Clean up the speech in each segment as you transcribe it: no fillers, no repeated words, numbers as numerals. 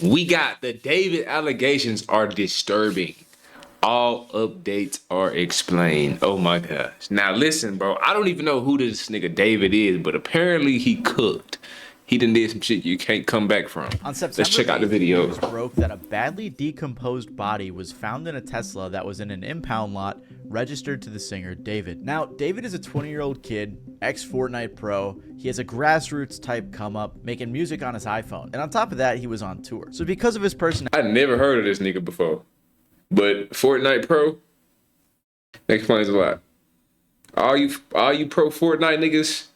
We got the David allegations are disturbing. All updates are explained. Oh my gosh. Now listen, bro. I don't even know who this nigga David is, but apparently he cooked. He done did some shit you can't come back from. On Let's September check out the 8th, video. news broke that a badly decomposed body was found in a Tesla that was in an impound lot registered to the singer David. Now, David is a 20-year-old kid, ex-Fortnite pro. He has a grassroots type come up, making music on his iPhone. And on top of that, he was on tour. So because of his personality, I never heard of this nigga before. But Fortnite Pro explains a lot. All you pro Fortnite niggas,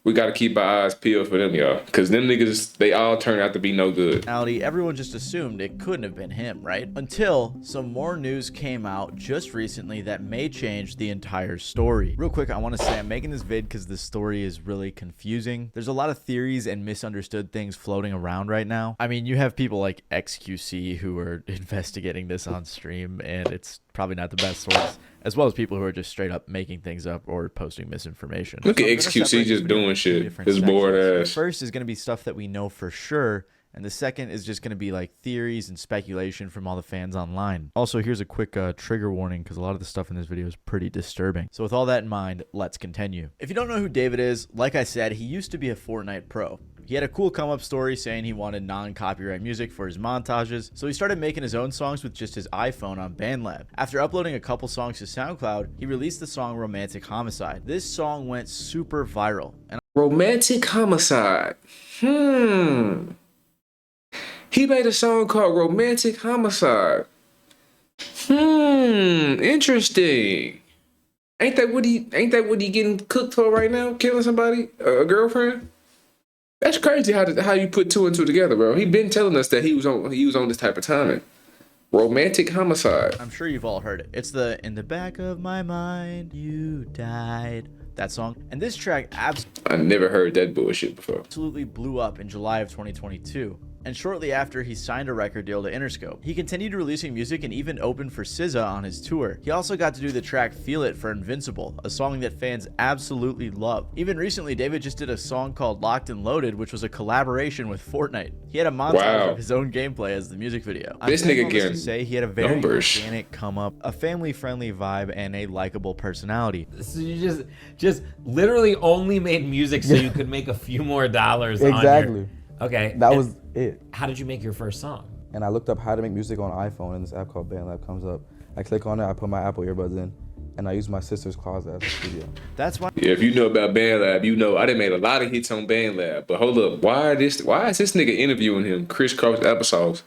we gotta keep our eyes peeled for them, y'all. Cause them niggas, they all turn out to be no good. everyone just assumed it couldn't have been him, right? Until some more news came out just recently that may change the entire story. Real quick, I want to say I'm making this vid because the story is really confusing. There's a lot of theories and misunderstood things floating around right now. I mean, you have people like XQC who are investigating this on stream, and it's probably not the best source, as well as people who are just straight up making things up or posting misinformation. Look at XQC just doing shit. His bored ass. The first is going to be stuff that we know for sure, and the second is just going to be like theories and speculation from all the fans online. Also, here's a quick trigger warning because a lot of the stuff in this video is pretty disturbing. So with all that in mind, let's continue. If you don't know who David is, like I said, he used to be a Fortnite pro. He had a cool come-up story saying he wanted non-copyright music for his montages, so he started making his own songs with just his iPhone on BandLab. After uploading a couple songs to SoundCloud, he released the song Romantic Homicide. This song went super viral. And Romantic Homicide. He made a song called Romantic Homicide. Interesting. Ain't that what he getting cooked for right now? Killing somebody? A girlfriend? That's crazy how you put two and two together, bro. He been telling us that he was on this type of timing. Romantic Homicide. I'm sure you've all heard it. It's the "In the Back of My Mind, You Died," that song. And this track I never heard that bullshit before. absolutely blew up in July of 2022. And shortly after, he signed a record deal to Interscope. He continued releasing music and even opened for SZA on his tour. He also got to do the track Feel It for Invincible, a song that fans absolutely love. Even recently, David just did a song called Locked and Loaded, which was a collaboration with Fortnite. He had a montage of his own gameplay as the music video. This nigga can say he had a very numbers. organic come up, a family-friendly vibe, and a likable personality. So you just literally only made music so you could make a few more dollars Exactly. on your... Okay. That was it. How did you make your first song? And I looked up how to make music on iPhone, and this app called BandLab comes up. I click on it, I put my Apple earbuds in, and I use my sister's closet as a studio. That's why. Yeah, if you know about BandLab, you know I done made a lot of hits on BandLab. But hold up, why is this nigga interviewing him, crisscross applesauce,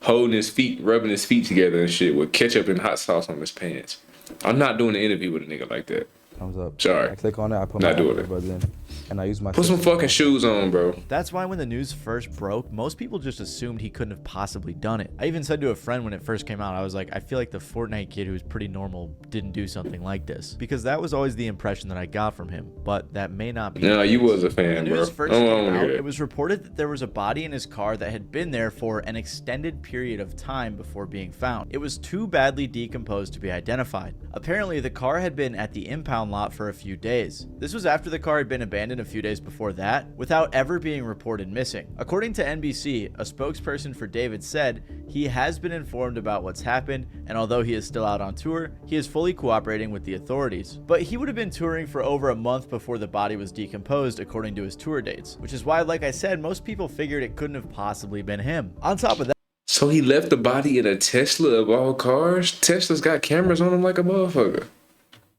holding his feet, rubbing his feet together and shit with ketchup and hot sauce on his pants? I'm not doing an interview with a nigga like that. Comes up. Sorry. I click on it, I put Not my Apple doing it. earbuds in, and I use my Put some sister's fucking closet. shoes on, bro. That's why when the news first broke, most people just assumed he couldn't have possibly done it. I even said to a friend when it first came out, I was like, I feel like the Fortnite kid who was pretty normal didn't do something like this. Because that was always the impression that I got from him. But that may not be. No, you was a When fan, the bro. news first I came don't wanna out, hear it that. was reported that there was a body in his car that had been there for an extended period of time before being found. It was too badly decomposed to be identified. Apparently, the car had been at the impound lot for a few days. This was after the car had been abandoned a few days before that, without ever being reported missing. According to NBC, a spokesperson for David said he has been informed about what's happened, and although he is still out on tour, he is fully cooperating with the authorities. But he would have been touring for over a month before the body was decomposed, according to his tour dates, which is why, like I said, most people figured it couldn't have possibly been him. On top of that, So he left the body in a Tesla of all cars? Tesla's got cameras on them like a motherfucker.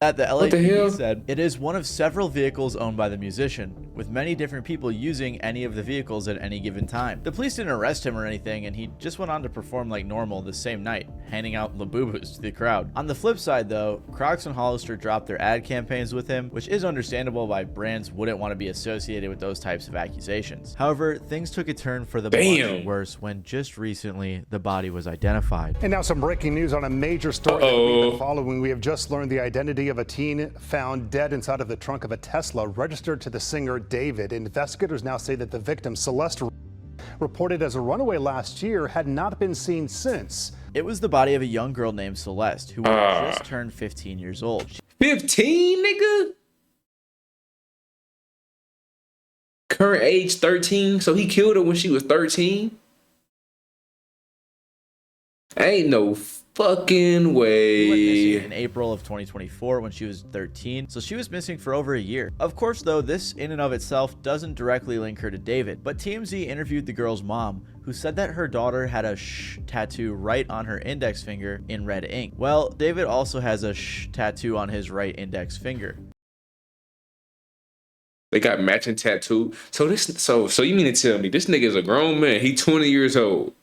the the hell? LAPD said it is one of several vehicles owned by the musician, with many different people using any of the vehicles at any given time. The police didn't arrest him or anything, and he just went on to perform like normal the same night, handing out Labubus to the crowd. On the flip side though, Crocs and Hollister dropped their ad campaigns with him, which is understandable why brands wouldn't want to be associated with those types of accusations. However, things took a turn for the much worse when just recently the body was identified. And now some breaking news on a major story that we've been following. We have just learned the identity of a teen found dead inside of the trunk of a Tesla registered to the singer David. Investigators now say that the victim, Celeste, reported as a runaway last year, had not been seen since. It was the body of a young girl named Celeste, who had just turned 15 years old. 15, nigga? Current age 13, so he killed her when she was 13? Ain't no fucking She went way. missing in April of 2024 when she was 13, so she was missing for over a year. Of course, though, this in and of itself doesn't directly link her to David, but TMZ interviewed the girl's mom, who said that her daughter had a sh tattoo right on her index finger in red ink. Well, David also has a sh tattoo on his right index finger. They got matching tattoo. So you mean to tell me this nigga is a grown man? He 20 years old,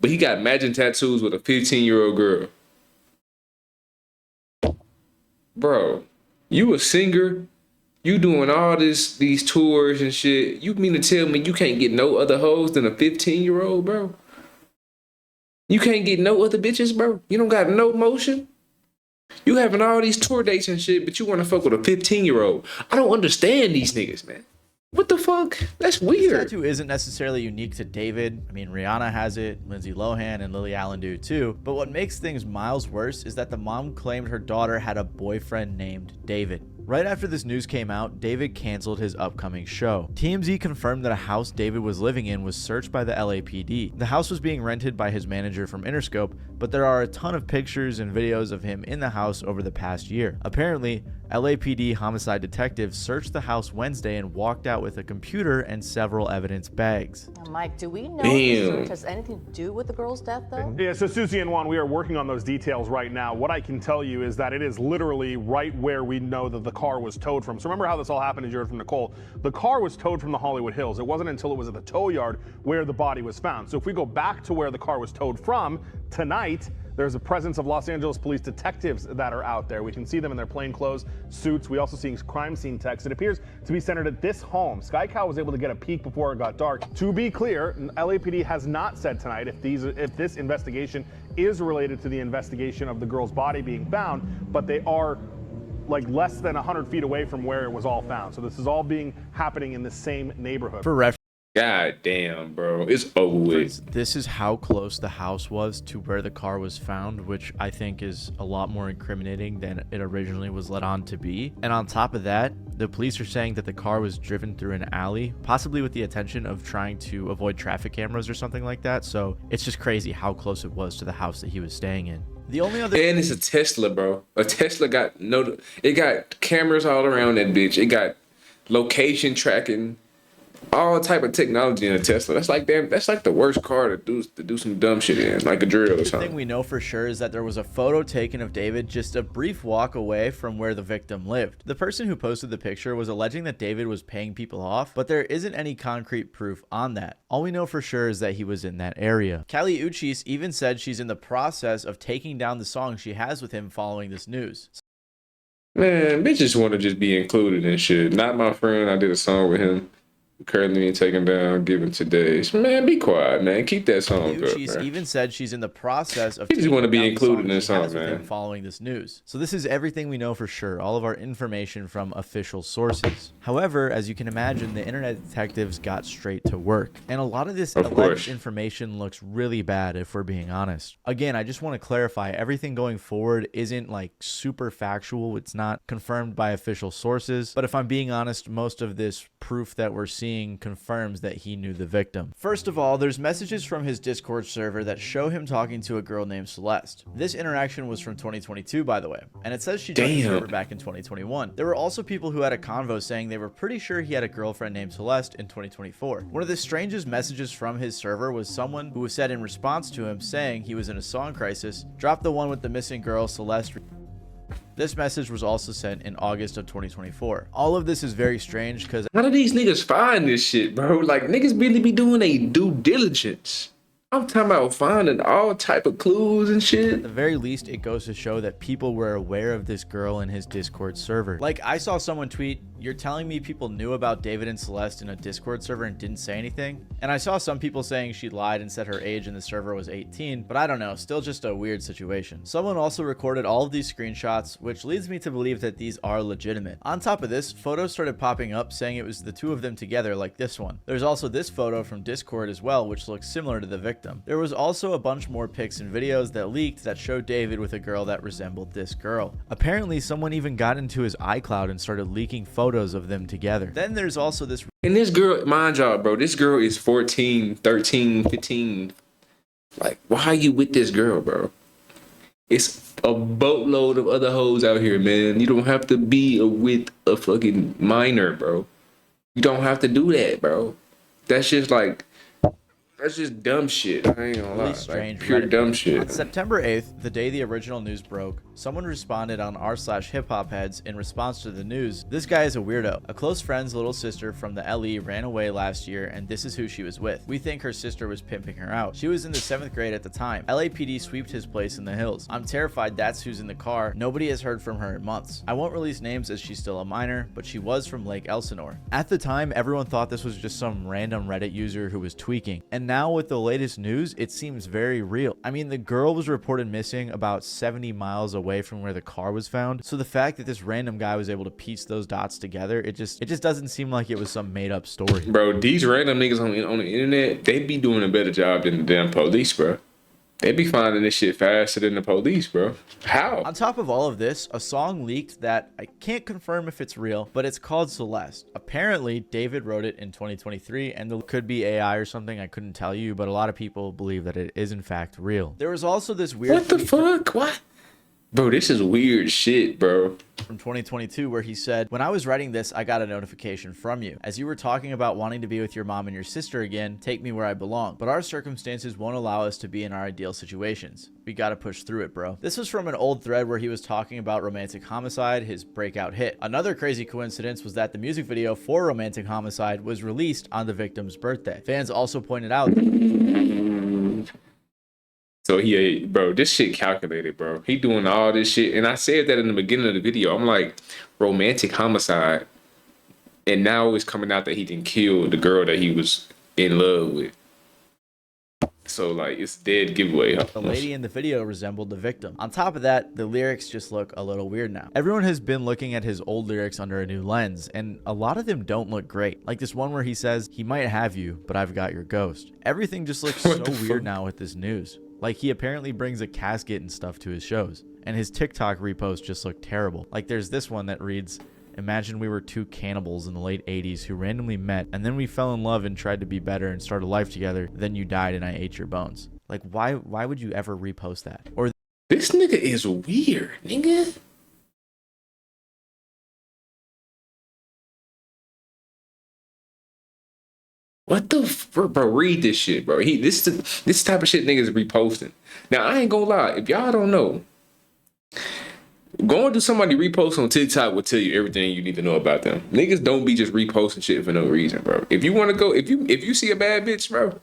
but he got matching tattoos with a 15-year-old girl. Bro, you a singer? You doing all these tours and shit? You mean to tell me you can't get no other hoes than a 15-year-old, bro? You can't get no other bitches, bro? You don't got no motion? You having all these tour dates and shit, but you want to fuck with a 15-year-old. I don't understand these niggas, man. What the fuck? That's This weird. tattoo isn't necessarily unique to David. I mean, Rihanna has it, Lindsay Lohan and Lily Allen do too. But what makes things miles worse is that the mom claimed her daughter had a boyfriend named David. Right after this news came out, David canceled his upcoming show. TMZ confirmed that a house David was living in was searched by the LAPD. The house was being rented by his manager from Interscope, but there are a ton of pictures and videos of him in the house over the past year. Apparently, LAPD homicide detectives searched the house Wednesday and walked out with a computer and several evidence bags. Now, Mike, do we know if Damn. the search has anything to do with the girl's death, though? Yeah, so Susie and Juan, we are working on those details right now. What I can tell you is that it is literally right where we know that the car was towed from. So remember how this all happened, as you heard from Nicole. The car was towed from the Hollywood Hills. It wasn't until it was at the tow yard where the body was found. So if we go back to where the car was towed from, tonight, there's a presence of Los Angeles police detectives that are out there. We can see them in their plainclothes suits. We also see crime scene text. It appears to be centered at this home. Sky Cow was able to get a peek before it got dark. To be clear, LAPD has not said tonight if this investigation is related to the investigation of the girl's body being found, but they are like less than 100 feet away from where it was all found. So this is all happening in the same neighborhood. For reference, God damn, bro. It's over with. this is how close the house was to where the car was found, which I think is a lot more incriminating than it originally was led on to be. And on top of that, the police are saying that the car was driven through an alley, possibly with the intention of trying to avoid traffic cameras or something like that. So it's just crazy how close it was to the house that he was staying in. The only other And it's a Tesla, bro. A Tesla it got cameras all around that bitch. It got location tracking, all type of technology in a Tesla. That's like the worst car to do some dumb shit in, like a drill or thing something. we know for sure is that there was a photo taken of David just a brief walk away from where the victim lived. The person who posted the picture was alleging that David was paying people off, but there isn't any concrete proof on that. All we know for sure is that he was in that area. Kali Uchis even said she's in the process of taking down the song she has with him following this news. Man, bitches want to just be included in shit. Not my friend. I did a song with him. Currently being taken down, given today. Man, be quiet, man. Keep that song good, She's man. even said she's in the process of You just wanna be taking down the included in this she has song, with him man. following this news. So this is everything we know for sure, all of our information from official sources. However, as you can imagine, the internet detectives got straight to work. And a lot of this Of alleged course. information looks really bad if we're being honest. Again, I just want to clarify, everything going forward isn't like super factual. It's not confirmed by official sources. But if I'm being honest, most of this proof that we're seeing confirms that he knew the victim. First of all, there's messages from his Discord server that show him talking to a girl named Celeste. This interaction was from 2022, by the way, and it says she joined the Damn. server back in 2021. There were also people who had a convo saying they were pretty sure he had a girlfriend named Celeste in 2024. One of the strangest messages from his server was someone who said in response to him saying he was in a song crisis, drop the one with the missing girl, Celeste. This message was also sent in August of 2024. All of this is very strange because How do these niggas find this shit, bro? Like, niggas really be doing a due diligence. I'm talking about finding all type of clues and shit. at the very least, it goes to show that people were aware of this girl in his Discord server. Like, I saw someone tweet, "You're telling me people knew about David and Celeste in a Discord server and didn't say anything?" And I saw some people saying she lied and said her age in the server was 18, but I don't know, still just a weird situation. Someone also recorded all of these screenshots, which leads me to believe that these are legitimate. On top of this, photos started popping up saying it was the two of them together, like this one. There's also this photo from Discord as well, which looks similar to the victim. There was also a bunch more pics and videos that leaked that showed David with a girl that resembled this girl. Apparently, someone even got into his iCloud and started leaking photos of them together. Then there's also this And this girl, mind y'all, bro, this girl is 14, 13, 15. Like, why are you with this girl, bro? It's a boatload of other hoes out here, man. You don't have to be with a fucking minor, bro. You don't have to do that, bro. That's just like, that's just dumb shit. I ain't gonna lie. Really strange Like, pure Reddit dumb post. shit. On September 8th, the day the original news broke, someone responded on r/hiphopheads in response to the news. This guy is a weirdo. A close friend's little sister from the LE ran away last year, and this is who she was with. We think her sister was pimping her out. She was in the 7th grade at the time. LAPD sweeped his place in the hills. I'm terrified that's who's in the car. Nobody has heard from her in months. I won't release names as she's still a minor, but she was from Lake Elsinore. At the time, everyone thought this was just some random Reddit user who was tweaking. And now with the latest news, it seems very real. I mean, the girl was reported missing about 70 miles away from where the car was found. So the fact that this random guy was able to piece those dots together, it just doesn't seem like it was some made up story. Bro, these random niggas on the internet, they be doing a better job than the damn police, bro. They be finding this shit faster than the police, bro. How? On top of all of this, a song leaked that I can't confirm if it's real, but it's called Celeste. Apparently, David wrote it in 2023, and it could be AI or something, I couldn't tell you, but a lot of people believe that it is in fact real. There was also this weird What the fuck? What? Bro, this is weird shit, bro. From 2022 where he said, "When I was writing this, I got a notification from you. As you were talking about wanting to be with your mom and your sister again, take me where I belong. But our circumstances won't allow us to be in our ideal situations. We gotta push through it, bro." This was from an old thread where he was talking about Romantic Homicide, his breakout hit. Another crazy coincidence was that the music video for Romantic Homicide was released on the victim's birthday. Fans also pointed out So bro, this shit calculated, bro. He doing all this shit. And I said that in the beginning of the video. I'm like, romantic homicide. And now it's coming out that he didn't kill the girl that he was in love with. So like, it's dead giveaway. the lady in the video resembled the victim. On top of that, the lyrics just look a little weird now. Everyone has been looking at his old lyrics under a new lens, and a lot of them don't look great. Like this one where he says, "He might have you, but I've got your ghost." Everything just looks so weird now with this news. Like he apparently brings a casket and stuff to his shows. And his TikTok reposts just look terrible. Like there's this one that reads, "Imagine we were two cannibals in the late 80s who randomly met, and then we fell in love and tried to be better and start a life together. Then you died and I ate your bones." Like why would you ever repost that? Or This nigga is weird, nigga. What the bro? Read this shit, bro. This type of shit niggas reposting. Now I ain't gonna lie. If y'all don't know, going to somebody repost on TikTok will tell you everything you need to know about them. Niggas don't be just reposting shit for no reason, bro. If you want to go, if you see a bad bitch, bro,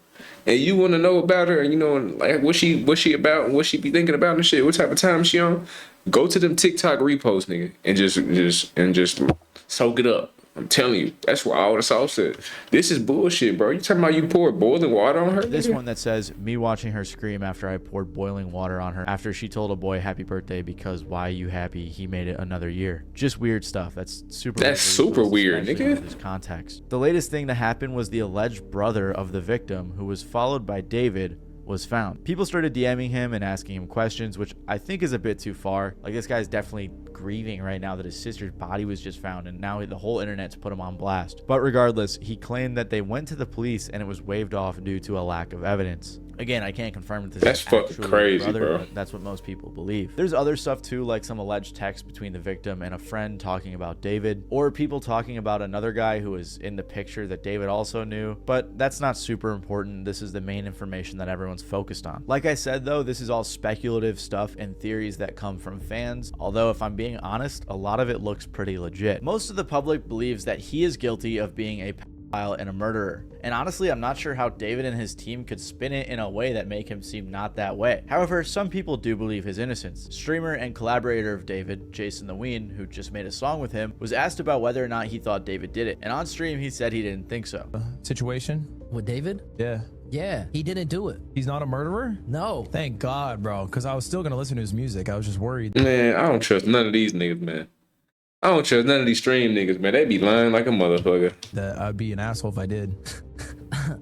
and you want to know about her, and you know like what she about, and what she be thinking about and shit, what type of time she on, go to them TikTok reposts, nigga, and just soak it up. I'm telling you, that's where all the sauce is. This is bullshit, bro. You talking about you poured boiling water on her? this nigga? one that says, "Me watching her scream after I poured boiling water on her after she told a boy happy birthday because why you happy, he made it another year." Just weird stuff. That's super weird, especially nigga. with this context. The latest thing to happen was the alleged brother of the victim, who was followed by David, was found. People started DMing him and asking him questions, which I think is a bit too far. Like this guy's definitely grieving right now that his sister's body was just found, and now the whole internet's put him on blast. But regardless, he claimed that they went to the police and it was waived off due to a lack of evidence. Again, I can't confirm if this That's is fucking actually crazy, his brother, bro. but that's what most people believe. There's other stuff too, like some alleged text between the victim and a friend talking about David, or people talking about another guy who was in the picture that David also knew, but that's not super important. This is the main information that everyone's focused on. Like I said though, this is all speculative stuff and theories that come from fans, although if I'm being honest, a lot of it looks pretty legit. Most of the public believes that he is guilty of being a pedophile and a murderer. And honestly, I'm not sure how David and his team could spin it in a way that make him seem not that way. However, some people do believe his innocence. Streamer and collaborator of David, Jason the Ween, who just made a song with him, was asked about whether or not he thought David did it. And on stream, he said he didn't think so. Situation with David? Yeah, he didn't do it. He's not a murderer? No. Thank God, bro, because I was still gonna listen to his music. I was just worried. Man, I don't trust none of these niggas, man. I don't trust none of these stream niggas, man. They be lying like a motherfucker. That I'd be an asshole if I did.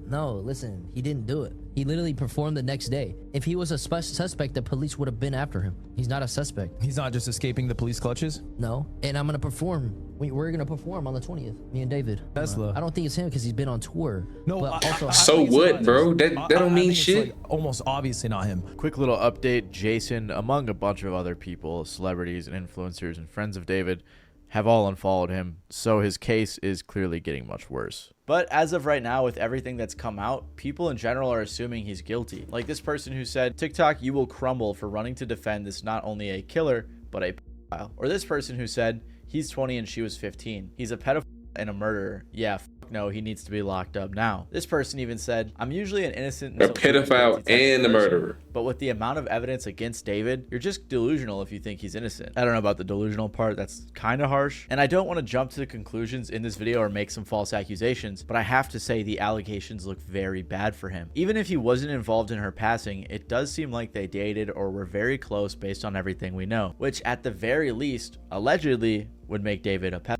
No, listen, he didn't do it. He literally performed the next day. If he was a suspect, the police would have been after him. He's not a suspect. He's not just escaping the police clutches? No. And I'm gonna perform. We're gonna perform on the 20th. Me and David. Tesla. I don't think it's him because he's been on tour. No, but also. So think it's what, not bro? him. That don't I mean think it's, shit. like, almost obviously not him. Quick little update. Jason, among a bunch of other people, celebrities and influencers and friends of David, have all unfollowed him, so his case is clearly getting much worse. But as of right now, with everything that's come out, people in general are assuming he's guilty. Like this person who said, TikTok, you will crumble for running to defend this not only a killer, but a pedophile. Or this person who said, he's 20 and she was 15. He's a pedophile and a murderer. Yeah, no, he needs to be locked up now. This person even said, I'm usually an innocent, A pedophile and a murderer. but with the amount of evidence against David, you're just delusional if you think he's innocent. I don't know about the delusional part, that's kind of harsh. And I don't want to jump to the conclusions in this video or make some false accusations, but I have to say the allegations look very bad for him. Even if he wasn't involved in her passing, it does seem like they dated or were very close based on everything we know, which at the very least, allegedly, would make David a pedophile.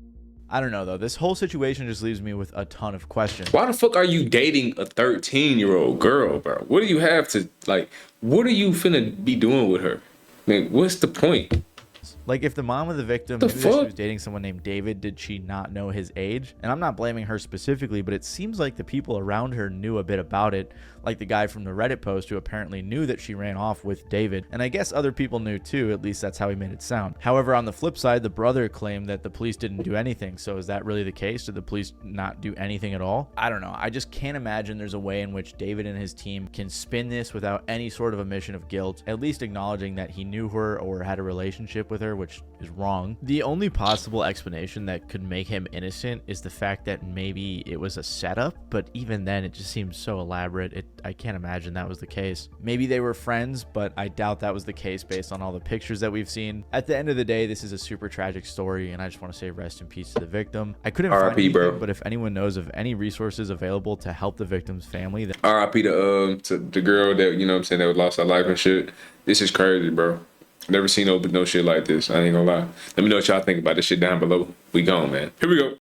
I don't know though, this whole situation just leaves me with a ton of questions. Why the fuck are you dating a 13-year-old girl, bro? What do you have to, like, what are you finna be doing with her? Like, what's the point? Like, if the mom of the victim knew that she was dating someone named David, did she not know his age? And I'm not blaming her specifically, but it seems like the people around her knew a bit about it, like the guy from the Reddit post who apparently knew that she ran off with David. And I guess other people knew too, at least that's how he made it sound. However, on the flip side, the brother claimed that the police didn't do anything. So is that really the case? Did the police not do anything at all? I don't know. I just can't imagine there's a way in which David and his team can spin this without any sort of admission of guilt, at least acknowledging that he knew her or had a relationship with her, which is wrong. The only possible explanation that could make him innocent is the fact that maybe it was a setup, but even then it just seems so elaborate. I can't imagine that was the case. Maybe they were friends, but I doubt that was the case based on all the pictures that we've seen. At the end of the day, this is a super tragic story, and I just want to say rest in peace to the victim. I couldn't find anything, bro. but if anyone knows of any resources available to help the victim's family, then RIP to the girl that, you know what I'm saying, that lost her life and shit. This is crazy, bro. Never seen no shit like this. I ain't gonna lie. Let me know what y'all think about this shit down below. We gone, man. Here we go.